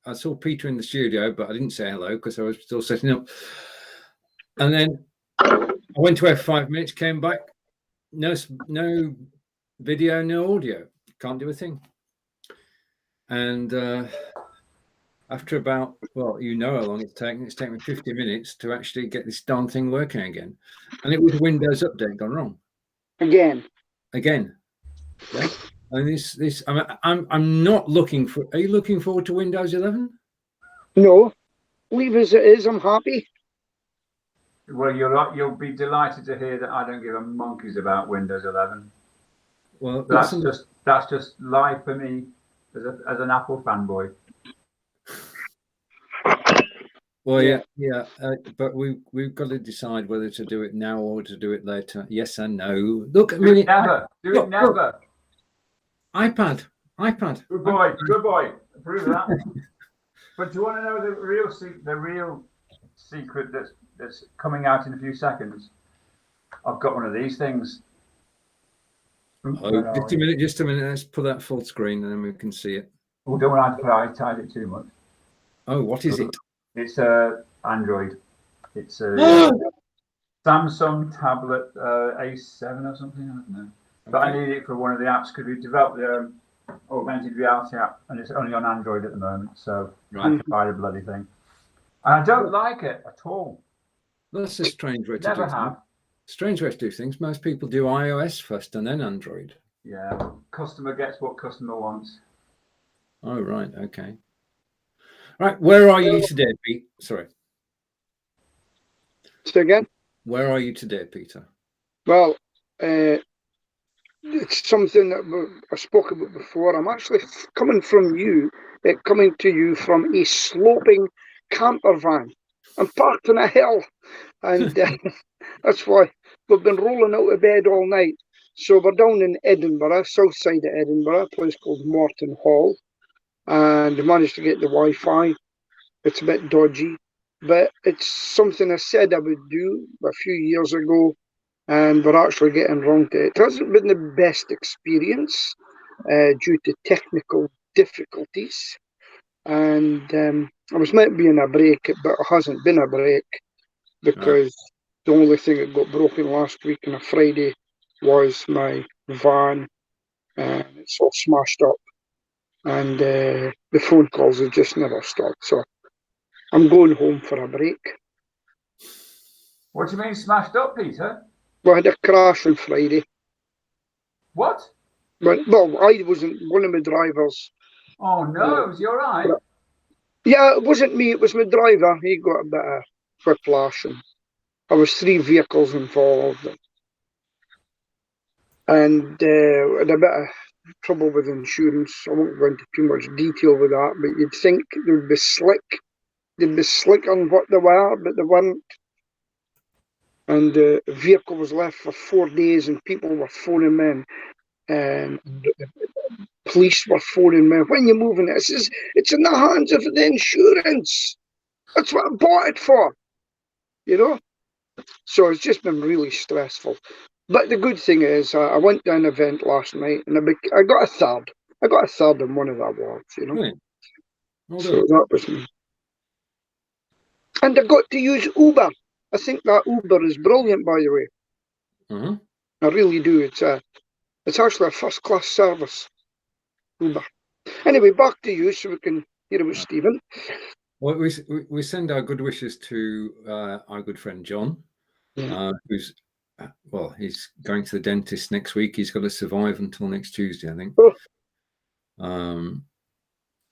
I saw Peter in the studio, but I didn't say hello because I was still setting up. And then I went to F5 minutes, came back, no video, no audio, can't do a thing. And after about, well, you know how long it's taken me 50 minutes to actually get this darn thing working again. And it was a Windows update gone wrong. Again. Yeah. And this I'm not looking for. Are you looking forward to Windows 11? No, leave as it is. I'm happy. Well, you'll be delighted to hear that I don't give a monkeys about Windows 11. Well, that's just life for me as an Apple fanboy. Well, yeah, but we've got to decide whether to do it now or to do it later. Yes and no. Look, do it never. Do it never. Look. iPad. Good boy. Approve of that. But do you want to know the real secret that's coming out in a few seconds? I've got one of these things. Oh, just a minute. Let's put that full screen and then we can see it. Oh, don't want to prioritize it too much. Oh, what is it? It's Android. It's a Samsung tablet A7 or something. I don't know. But I need it for one of the apps because we developed the augmented reality app, and it's only on Android at the moment. So I have to buy the bloody thing. And I don't like it at all. That's a strange way to Never do have. things. Strange way to do things. Most people do iOS first and then Android. Yeah, customer gets what customer wants. Oh, right. Okay. Right. Where are you today, Pete? Sorry. Say again? Where are you today, Peter? Well, it's something that I spoke about before. I'm actually coming to you from a sloping camper van. I'm parked on a hill, and that's why we've been rolling out of bed all night. So we're down in Edinburgh, south side of Edinburgh, a place called Morton Hall, and I managed to get the Wi-Fi. It's a bit dodgy, but it's something I said I would do a few years ago, and we're actually getting round to it. It hasn't been the best experience due to technical difficulties, and I was meant to be in a break, but it hasn't been a break because the only thing that got broken last week on a Friday was my van, and it's all smashed up, and the phone calls have just never stopped. So I'm going home for a break. What do you mean smashed up, Peter? Well, I had a crash on Friday. What? Well, I wasn't one of my drivers. Oh no, was you all right? Yeah, it wasn't me, it was my driver. He got a bit of whiplash, and there was 3 vehicles involved. And had a bit of trouble with insurance. I won't go into too much detail with that, but you'd think they would be slick. They'd be slick on what they were, but they weren't. And the vehicle was left for 4 days, and people were phoning me in, and police were phoning me. When you're moving it, it's in the hands of the insurance. That's what I bought it for, you know. So it's just been really stressful. But the good thing is, I went to an event last night, and I got a third. I got a third in one of the awards, you know. Brilliant. Well so that was me. And I got to use Uber. I think that Uber is brilliant, by the way. Mm-hmm. I really do. It's actually a first-class service, Uber. Anyway, back to you, so we can hear about Stephen. Well, we send our good wishes to our good friend John, who's he's going to the dentist next week. He's got to survive until next Tuesday, I think. Oh.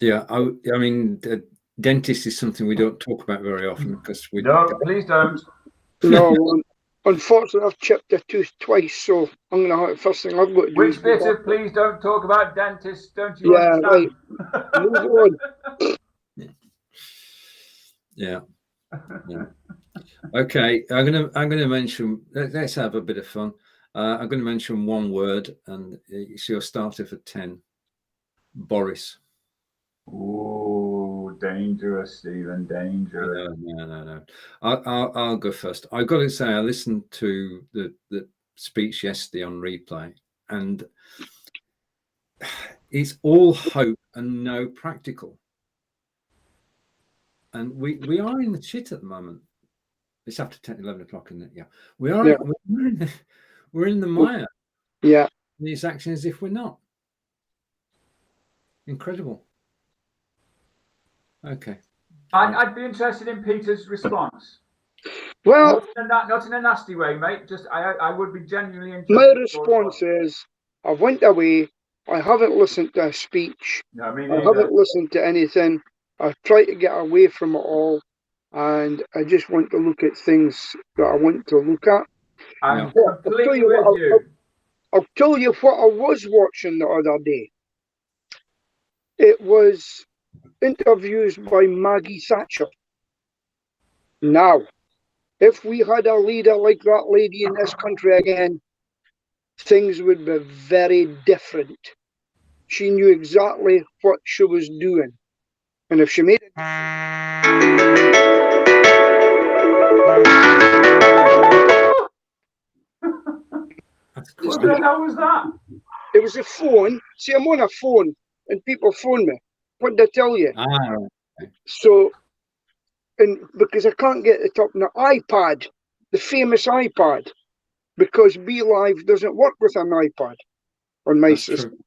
I mean, the dentist is something we don't talk about very often because we. No, please don't. No, unfortunately, I've chipped a tooth twice, so I'm going to have first thing I've got to do. Which bit of please don't talk about dentists? Don't you understand? Right. Move on. Yeah. Okay, I'm gonna mention. Let's have a bit of fun. I'm going to mention one word, and it's your starter for 10. Boris. Oh, dangerous, Stephen. Dangerous. No. I'll go first. I've got to say, I listened to the speech yesterday on replay, and it's all hope and no practical. and we are in the shit at the moment. It's after 10, 11 o'clock, isn't it? Yeah, we are. Yeah. We're in the mire. Yeah. These actions, if we're not. Incredible. Okay. I'd be interested in Peter's response. Well, Not in a nasty way, mate. Just I would be genuinely interested. my response is, I went away. I haven't listened to a speech. No, me I neither. haven't listened to anything. I try to get away from it all, and I just want to look at things that I want to look at. I'm I'll tell completely you with what, you. I'll tell you what I was watching the other day. It was interviews by Maggie Thatcher. Now, if we had a leader like that lady in this country again, things would be very different. She knew exactly what she was doing. And if she made it... What the hell was that? It was a phone. See, I'm on a phone, and people phone me. What did I tell you? Right. So, and because I can't get it up on the iPad, the famous iPad, because Be Live doesn't work with an iPad on my system. True.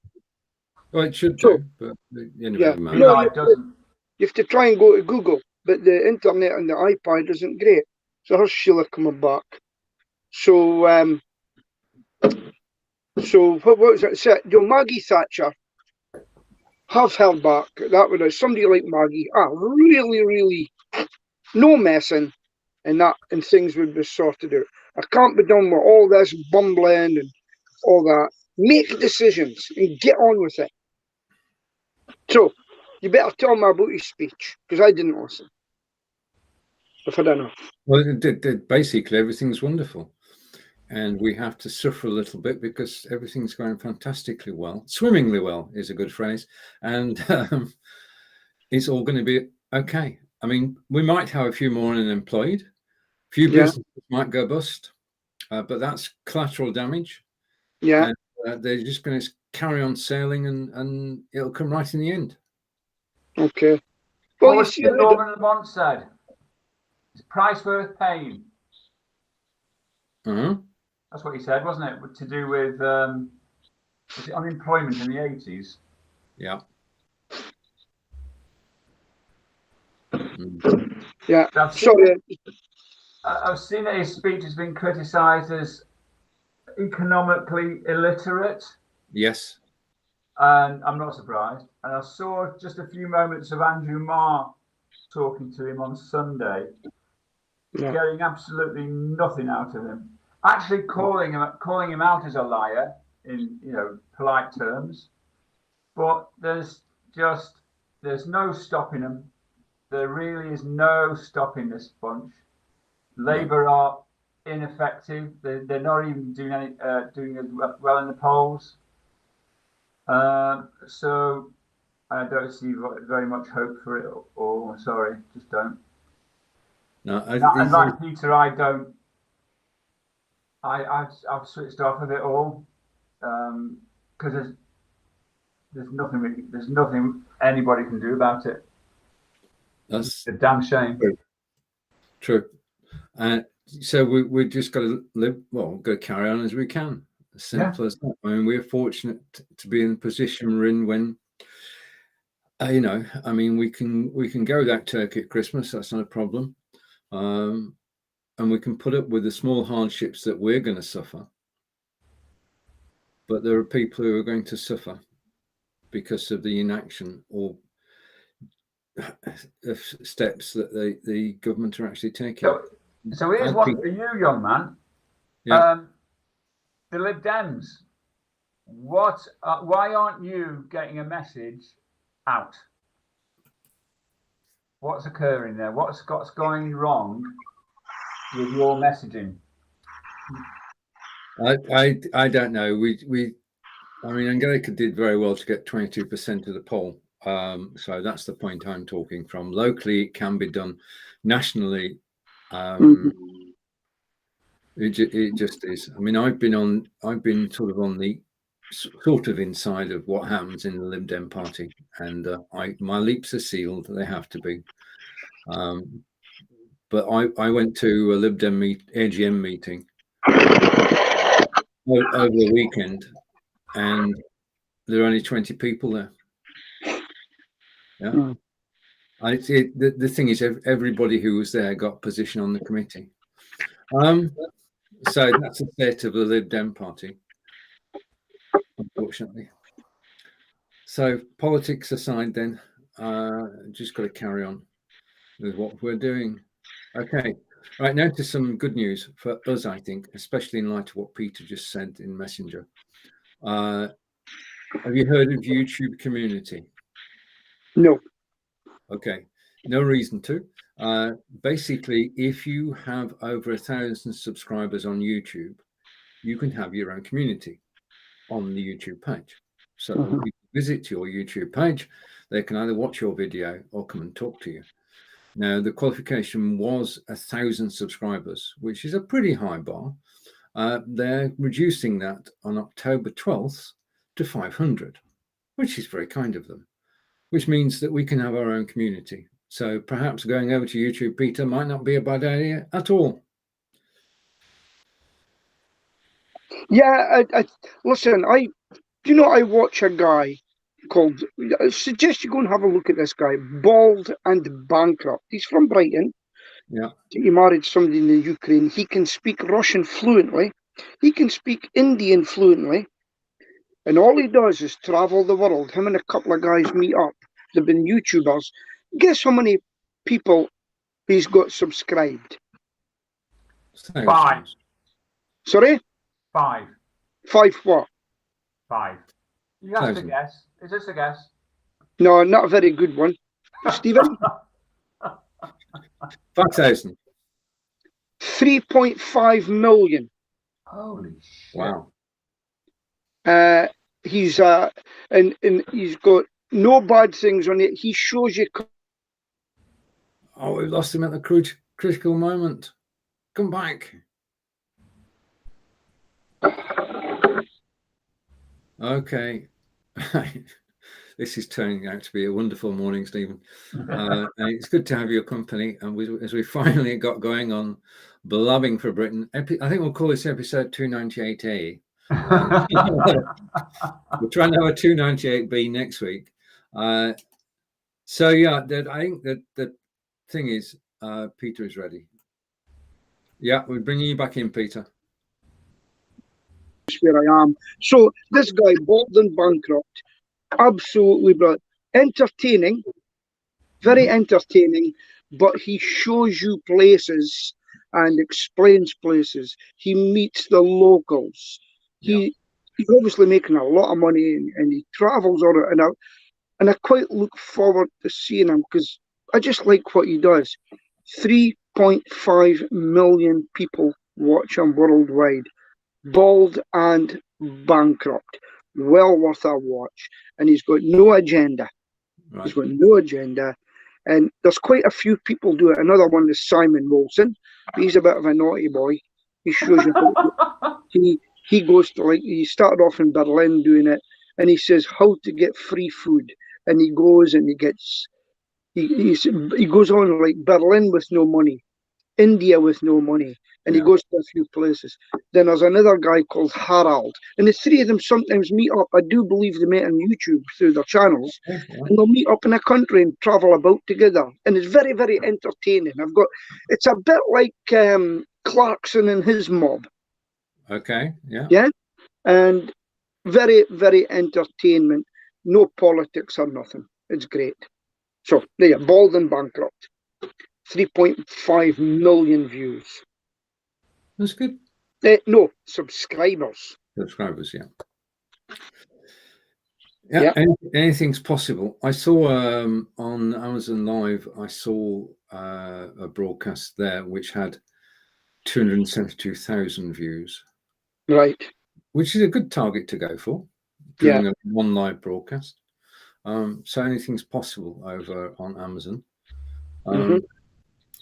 Well, it should So, do, but yeah, Be no, Live doesn't. you have to try and go to Google, but the internet on the iPad isn't great. So here's Sheila coming back. So, what was it? So, Maggie Thatcher have held back. That was somebody like Maggie. Really, really no messing, and things would be sorted out. I can't be done with all this bumbling and all that. Make decisions and get on with it. So, you better tell me about his speech, because I didn't listen. If I don't know. Well, basically everything's wonderful, and we have to suffer a little bit because everything's going fantastically well. Swimmingly well is a good phrase, and it's all going to be okay. I mean, we might have a few more unemployed, a few businesses might go bust, but that's collateral damage. Yeah. And they're just going to carry on sailing, and it'll come right in the end. Okay. Well, What Norman Lamont said. It's a price worth paying. That's what he said, wasn't it? To do with was it unemployment in the 80s? Yeah. Yeah. I've seen that his speech has been criticised as economically illiterate. Yes. And I'm not surprised. And I saw just a few moments of Andrew Marr talking to him on Sunday, getting absolutely nothing out of him. Actually calling him out as a liar in polite terms. But there's no stopping him. There really is no stopping this bunch. Labour are ineffective. They're not even doing as well in the polls. So I don't see very much hope for it. Or sorry, just don't. No, and like Peter, I don't. I've switched off of it all because there's nothing anybody can do about it. That's a damn shame. True. So we just got to live. Well, go carry on as we can. As simple as that. I mean, we're fortunate to be in the position we're in when, I mean, we can go without turkey at Christmas. That's not a problem, and we can put up with the small hardships that we're going to suffer. But there are people who are going to suffer because of the inaction or steps that the government are actually taking. So here's one for you, young man. Yeah. The Lib Dems. Why aren't you getting a message out? What's occurring there? What's going wrong with your messaging? I don't know. I mean, Angelica did very well to get 22% of the poll. So that's the point I'm talking from. Locally, it can be done. Nationally, it just is. I mean, I've been sort of on the sort of inside of what happens in the Lib Dem party, and my leaps are sealed. They have to be. But I went to a Lib Dem AGM meeting over the weekend, and there are only 20 people there. Yeah. Mm. The thing is, everybody who was there got a position on the committee. So that's the state of the Lib Dem party, unfortunately. So politics aside, then, just got to carry on with what we're doing. Okay, right, now to some good news for us, I think, especially in light of what Peter just said in Messenger. Have you heard of YouTube Community? No. Okay, no reason to. Basically, if you have over 1,000 subscribers on YouTube, you can have your own community on the YouTube page. So when people visit your YouTube page, they can either watch your video or come and talk to you. Now, the qualification was 1,000 subscribers, which is a pretty high bar. They're reducing that on October 12th to 500, which is very kind of them, which means that we can have our own community. So perhaps going over to YouTube, Peter, might not be a bad idea at all. Yeah, listen, I watch a guy called, I suggest you go and have a look at this guy, Bald and Bankrupt. He's from Brighton. Yeah. He married somebody in the Ukraine. He can speak Russian fluently. He can speak Indian fluently. And all he does is travel the world. Him and a couple of guys meet up. They've been YouTubers. Guess how many people he's got subscribed? 5. Sorry? 5. 5 what? 5. You have to guess. Is this a guess? No, not a very good one. Stephen? 5,000. 3.5 million. Holy shit. Wow. He's and he's got no bad things on it. He shows you. Oh, we lost him at the critical moment. Come back. Okay. This is turning out to be a wonderful morning, Stephen. And it's good to have your company. And as we finally got going on Blabbing for Britain, I think we'll call this episode 298A. We're trying to have a 298B next week. So yeah, I think that the thing is, Peter is ready. Yeah, we're bringing you back in, Peter. Where I am. So this guy, Bald and Bankrupt, absolutely brilliant, entertaining, very entertaining. But he shows you places and explains places. He meets the locals. He's obviously making a lot of money, and he travels on it. And I quite look forward to seeing him because I just like what he does. 3.5 million people watch him worldwide. Bald and Bankrupt. Well worth a watch. And he's got no agenda. Right. He's got no agenda. And there's quite a few people do it. Another one is Simon Wilson. He's a bit of a naughty boy. He shows you he goes to, like, he started off in Berlin doing it, and he says how to get free food. And he goes and he goes on like Berlin with no money, India with no money, and he goes to a few places. Then there's another guy called Harald, and the three of them sometimes meet up. I do believe they meet on YouTube through their channels, and they'll meet up in a country and travel about together, and it's very, very entertaining. It's a bit like Clarkson and his mob. Okay, yeah. Yeah, and very, very entertainment. No politics or nothing. It's great. So there you go, Bald and Bankrupt. 3.5 million views. That's good. No, subscribers. Subscribers, yeah. Anything's possible. I saw on Amazon Live, I saw a broadcast there which had 272,000 views. Right. Which is a good target to go for, doing a one live broadcast. So anything's possible over on Amazon.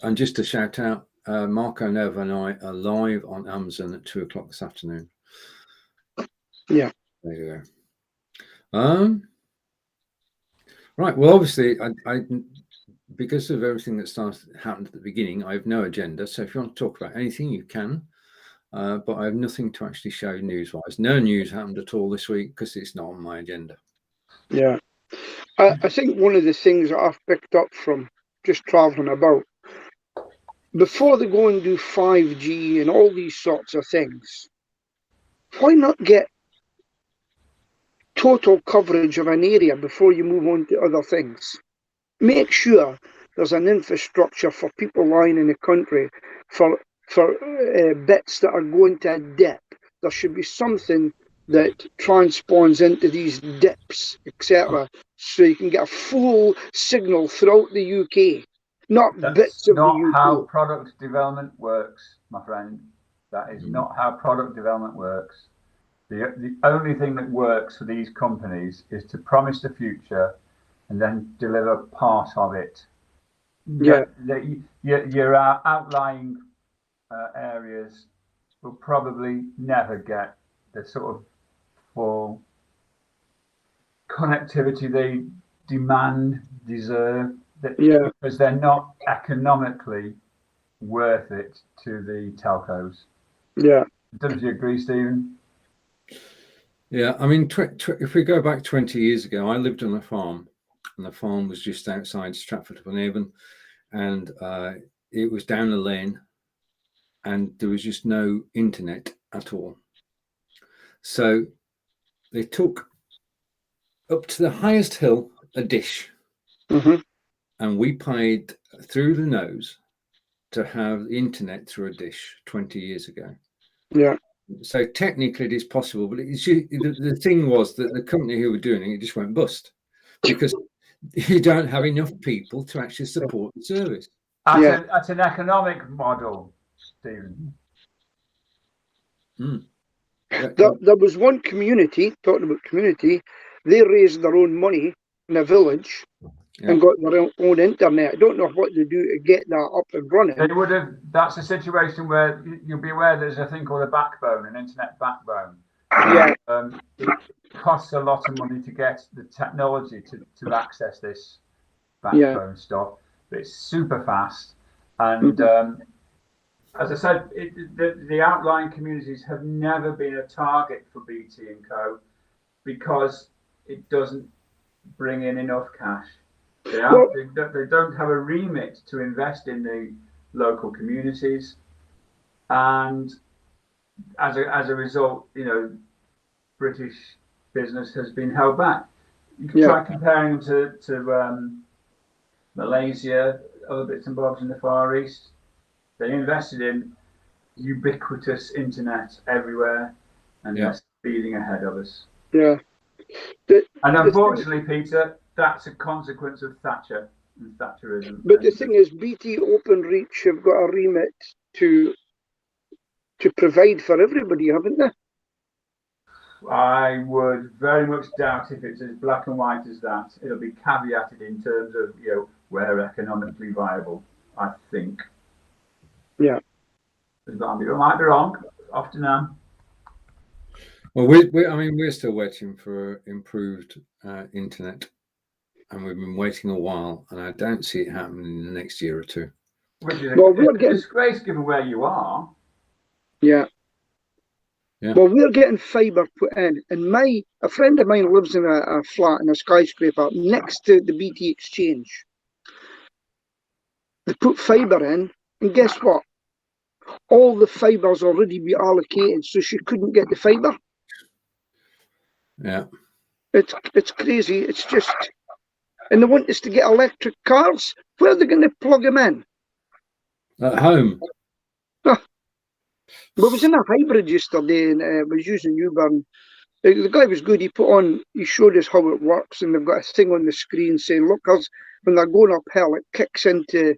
And just to shout out, Marco Nova and I are live on Amazon at 2 o'clock this afternoon. Yeah. There you go. Right. Well, obviously, because of everything that happened at the beginning, I have no agenda. So if you want to talk about anything, you can. But I have nothing to actually show news-wise. No news happened at all this week because it's not on my agenda. Yeah. I think one of the things that I've picked up from just travelling about, before they go and do 5G and all these sorts of things, why not get total coverage of an area before you move on to other things? Make sure there's an infrastructure for people lying in the country for bits that are going to a dip. There should be something that transpawns into these dips, etc., so you can get a full signal throughout the UK, not bits of not the UK. how product development works, my friend. That is not how product development works. The only thing that works for these companies is to promise the future and then deliver part of it. Yeah. Your outlying areas will probably never get the sort of full connectivity they deserve, because they're not economically worth it to the telcos. Yeah. Don't you agree, Stephen? Yeah, I mean, if we go back 20 years ago, I lived on a farm, and the farm was just outside Stratford-upon-Avon, and it was down a lane, and there was just no internet at all. So they took up to the highest hill a dish, and we paid through the nose to have internet through a dish 20 years ago. Yeah. So technically it is possible, but the thing was that the company who were doing it just went bust because you don't have enough people to actually support the service. That's an economic model, Stephen. There was one community, talking about community, they raised their own money in a village and got their own internet. I don't know what they do to get that up and running. They would have. That's a situation where you'll be aware there's a thing called a backbone, an internet backbone. Yeah. It costs a lot of money to get the technology to access this backbone stuff. But it's super fast, and as I said, the outlying communities have never been a target for BT and Co. because it doesn't bring in enough cash. They don't have a remit to invest in the local communities, and as a result, British business has been held back. You can try comparing them to Malaysia, other bits and bobs in the Far East. They invested in ubiquitous internet everywhere, and they're speeding ahead of us. Yeah. And unfortunately, Peter, that's a consequence of Thatcher and Thatcherism. But the thing is, BT Openreach have got a remit to provide for everybody, haven't they? I would very much doubt if it's as black and white as that. It'll be caveated in terms of where economically viable, I think. Yeah. I might be wrong. Often am. Well, we're still waiting for improved internet, and we've been waiting a while, and I don't see it happening in the next year or two. Which is a disgrace given where you are. Yeah. Well, we're getting fibre put in, and a friend of mine lives in a flat in a skyscraper next to the BT exchange. They put fibre in, and guess what? All the fibre's already been allocated, so she couldn't get the fibre. Yeah. It's crazy. It's just, and they want us to get electric cars. Where are they going to plug them in? At home. I was in a hybrid yesterday and was using Uber. And the guy was good. He showed us how it works, and they've got a thing on the screen saying, "Look, when they're going uphill, it kicks into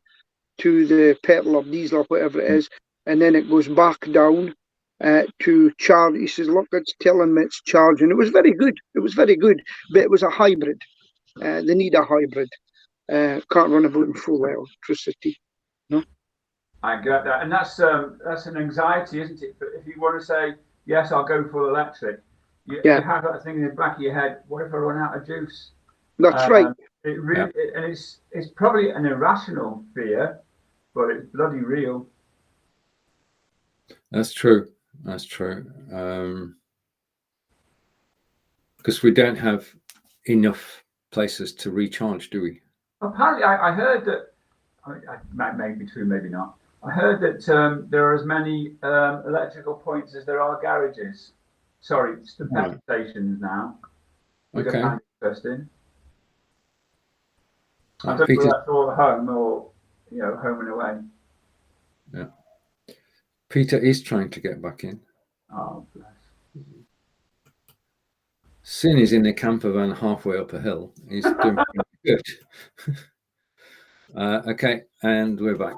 the petrol or diesel or whatever it is, and then it goes back down to charge." He says, "Look, it's telling me it's charging." It was very good. But it was a hybrid. They need a hybrid. Can't run about in full electricity. No. I get that, and that's an anxiety, isn't it? But if you want to say yes, I'll go full electric, you have that thing in the back of your head. What if I run out of juice? That's right. It really, and it's probably an irrational fear, but it's bloody real. That's true. That's true. Because we don't have enough places to recharge, do we? Apparently, I heard that. I may be true, maybe not. I heard that there are as many electrical points as there are garages. Sorry, it's the petrol stations now, which I find interesting. I don't know whether that's all home or, home and away. Yeah. Peter is trying to get back in. Oh, bless. Sin is in a camper van halfway up a hill. He's doing pretty good. Okay, and we're back.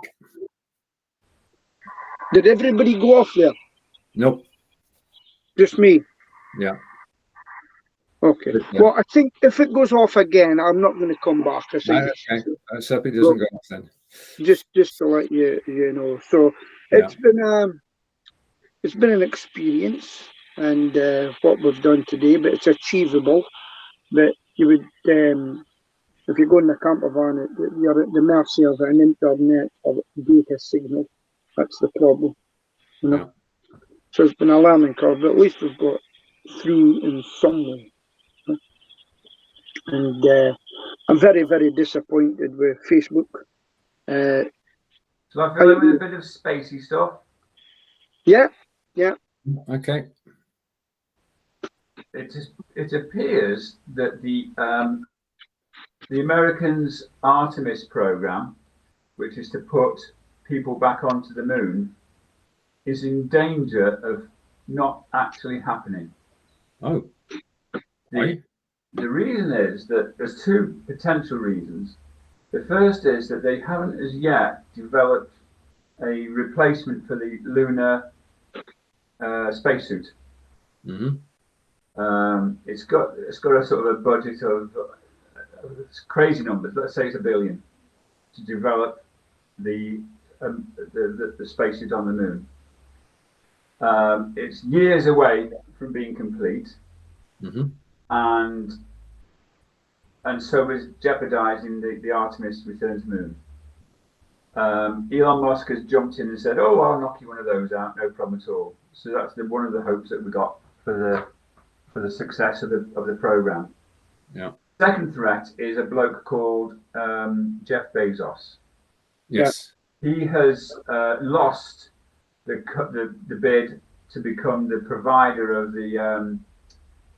Did everybody go off there? Nope. Just me? Yeah. Okay. Yeah. Well, I think if it goes off again, I'm not going to come back. I think okay. Let's hope it doesn't go off then. Just to let you know. So it's been an experience, and what we've done today, but it's achievable. But you would, if you go in the camper van, you're at the mercy of an internet or data signal. That's the problem, Yeah. So it's been a learning curve, but at least we've got through in some way. And I'm very, very disappointed with Facebook. So I fill in with a bit of spacey stuff. Yeah. Okay. It appears that the Americans' Artemis program, which is to put people back onto the moon, is in danger of not actually happening. Oh. The reason is that there's two potential reasons. The first is that they haven't as yet developed a replacement for the lunar spacesuit. Mm-hmm. It's got a sort of a budget of crazy numbers. Let's say it's $1 billion to develop the spacesuit on the moon. It's years away from being complete, mm-hmm. and so is jeopardizing the Artemis return to moon. Elon Musk has jumped in and said, "Oh, I'll knock you one of those out, no problem at all." So that's one of the hopes that we got for the success of the program. Yeah. Second threat is a bloke called Jeff Bezos. Yes. He has lost the bid to become the provider of the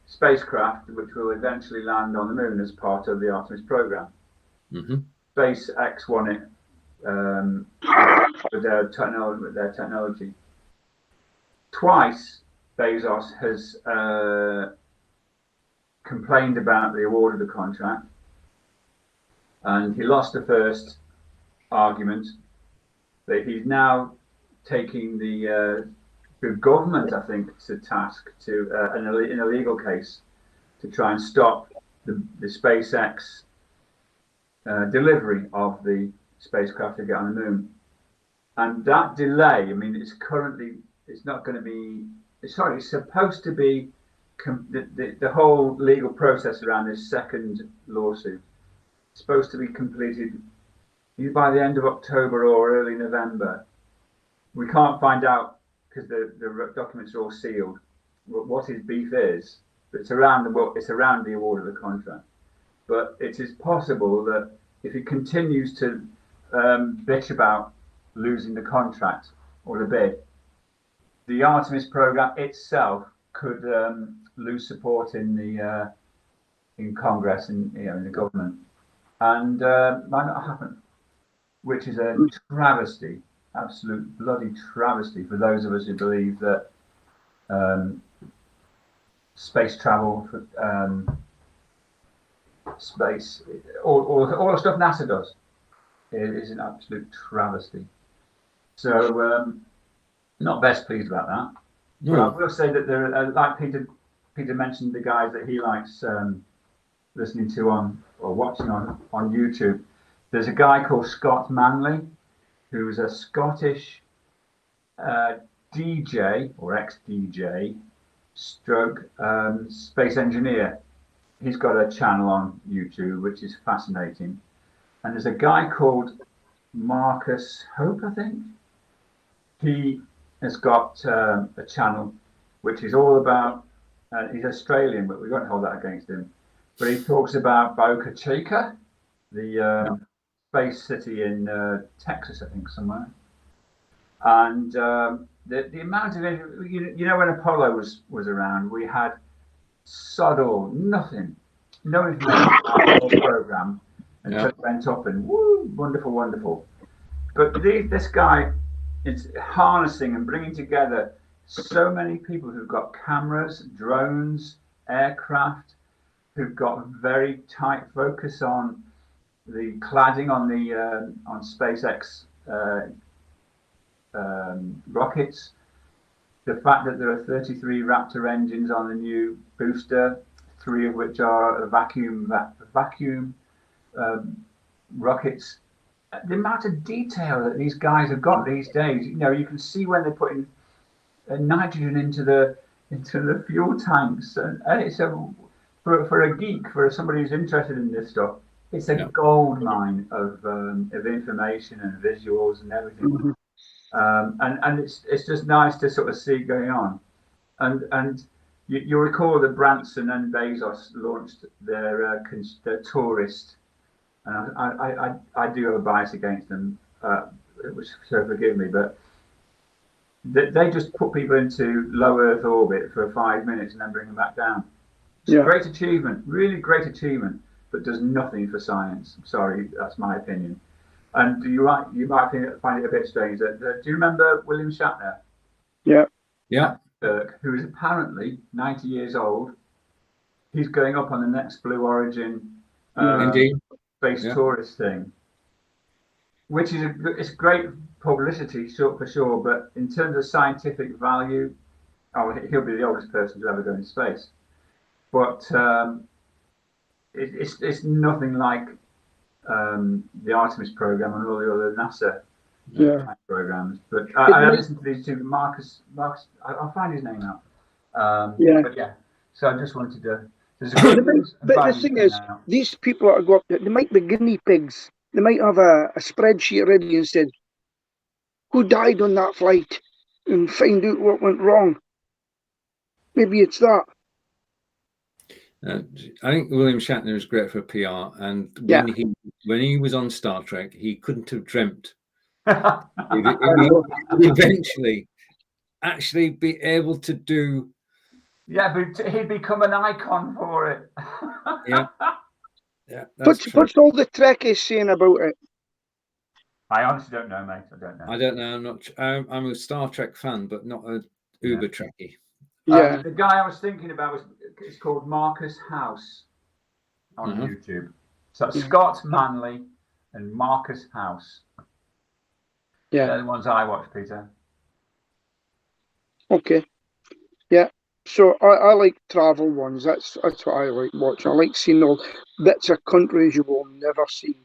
spacecraft, which will eventually land on the moon as part of the Artemis program. Mm-hmm. SpaceX won it with their technology. Twice, Bezos has complained about the award of the contract, and he lost the first argument. But he's now taking the government, I think, to task in a legal case to try and stop the SpaceX delivery of the spacecraft to get on the moon. And that delay, I mean, it's supposed to be the whole legal process around this second lawsuit is supposed to be completed by the end of October or early November. We can't find out because the documents are all sealed what his beef is. But it's around the award of the contract. But it is possible that if he continues to bitch about losing the contract or the bid, the Artemis program itself could lose support in Congress and in the government, and might not happen, which is a travesty, absolute bloody travesty for those of us who believe that space travel, space, all the stuff NASA does, is an absolute travesty. So, not best pleased about that. No. But I will say that there, like Peter mentioned, the guys that he likes listening to or watching on YouTube. There's a guy called Scott Manley, who's a Scottish DJ or ex-DJ stroke space engineer. he's got a channel on YouTube which is fascinating, and there's a guy called Marcus Hope, I think. He has got a channel which is all about. He's Australian, but we won't hold that against him. But he talks about Boca Chica, the space city in Texas, I think, somewhere. And the amount of you know, when Apollo was around, we had sod all, nothing, no information about the whole program until it went up, and woo, wonderful, wonderful. But this guy is harnessing and bringing together so many people who've got cameras, drones, aircraft, who've got very tight focus on the cladding on the on SpaceX rockets. The fact that there are 33 Raptor engines on the new booster, 3 of which are vacuum rockets. The amount of detail that these guys have got these days, you know, you can see when they're putting nitrogen into the fuel tanks, and it's for a geek, for somebody who's interested in this stuff, it's a gold mine of information and visuals and everything. Mm-hmm. And it's just nice to sort of see it going on. And you recall that Branson and Bezos launched their tourist, and I do have a bias against them, which so forgive me, but they just put people into low Earth orbit for 5 minutes and then bring them back down. It's a great achievement, really great achievement, but does nothing for science. I'm sorry, that's my opinion. And you might find it a bit strange that do you remember William Shatner? Yeah. Who is apparently 90 years old. He's going up on the next Blue Origin space tourist thing, which is it's great publicity, for sure. But in terms of scientific value, he'll be the oldest person to ever go into space. But it's nothing like the Artemis program and all the other NASA programs. But I listened to these two. Marcus, I'll find his name out. But yeah, so I just wanted to. But the thing is, these people that go up there, they might be guinea pigs. They might have a spreadsheet ready and said, who died on that flight, and find out what went wrong. Maybe it's that. I think William Shatner is great for PR, and when he was on Star Trek, he couldn't have dreamt he would eventually actually be able to do. Yeah, but he'd become an icon for it. What's all the Trekkies saying about it? I honestly don't know, mate. I don't know. I'm a Star Trek fan, but not a uber Trekkie. The guy I was thinking about is called Marcus House on YouTube. So Scott Manley and Marcus House. Yeah, they're the ones I watch, Peter. Okay. Yeah. So I like travel ones. That's what I like watching. I like seeing all bits of countries you will never see.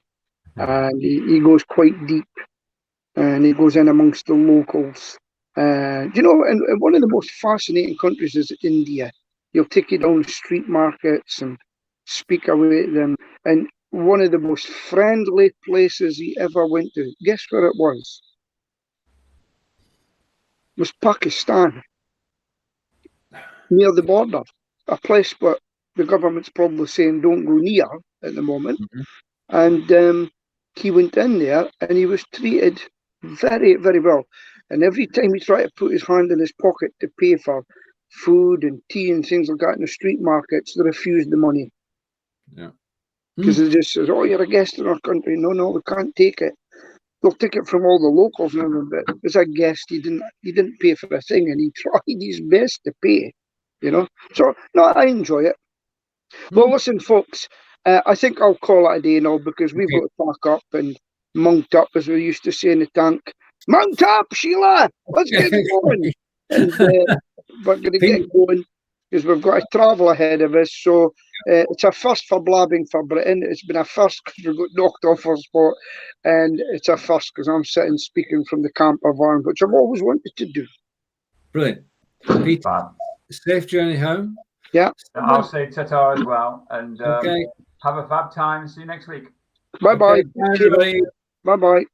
And he goes quite deep, and he goes in amongst the locals. You know, and one of the most fascinating countries is India. He'll take you down street markets and speak away to them. And one of the most friendly places he ever went to, guess where it was? It was Pakistan, near the border. A place where the government's probably saying don't go near at the moment. And he went in there and he was treated very, very well. And every time he tried to put his hand in his pocket to pay for food and tea and things like that in the street markets, they refused the money. Because they just says, oh, you're a guest in our country. No, we can't take it. They'll take it from all the locals and everything, but as a guest, he didn't pay for a thing, and he tried his best to pay, you know. So, no, I enjoy it. Well, listen, folks, I think I'll call it a day now, because we've got to pack up and mount up, as we used to say in the tank. Mount up, Sheila! Let's get going! And we're going to get going, because we've got to travel ahead of us. So it's a first for Blabbing for Britain. It's been a first because we got knocked off our spot, and it's a first because I'm sitting speaking from the camper van, which I've always wanted to do. Brilliant. Peter, safe journey home. Yeah. So I'll say ta-ta as well, and Okay. have a fab time. See you next week. Bye bye. Okay, bye, everybody. Bye bye.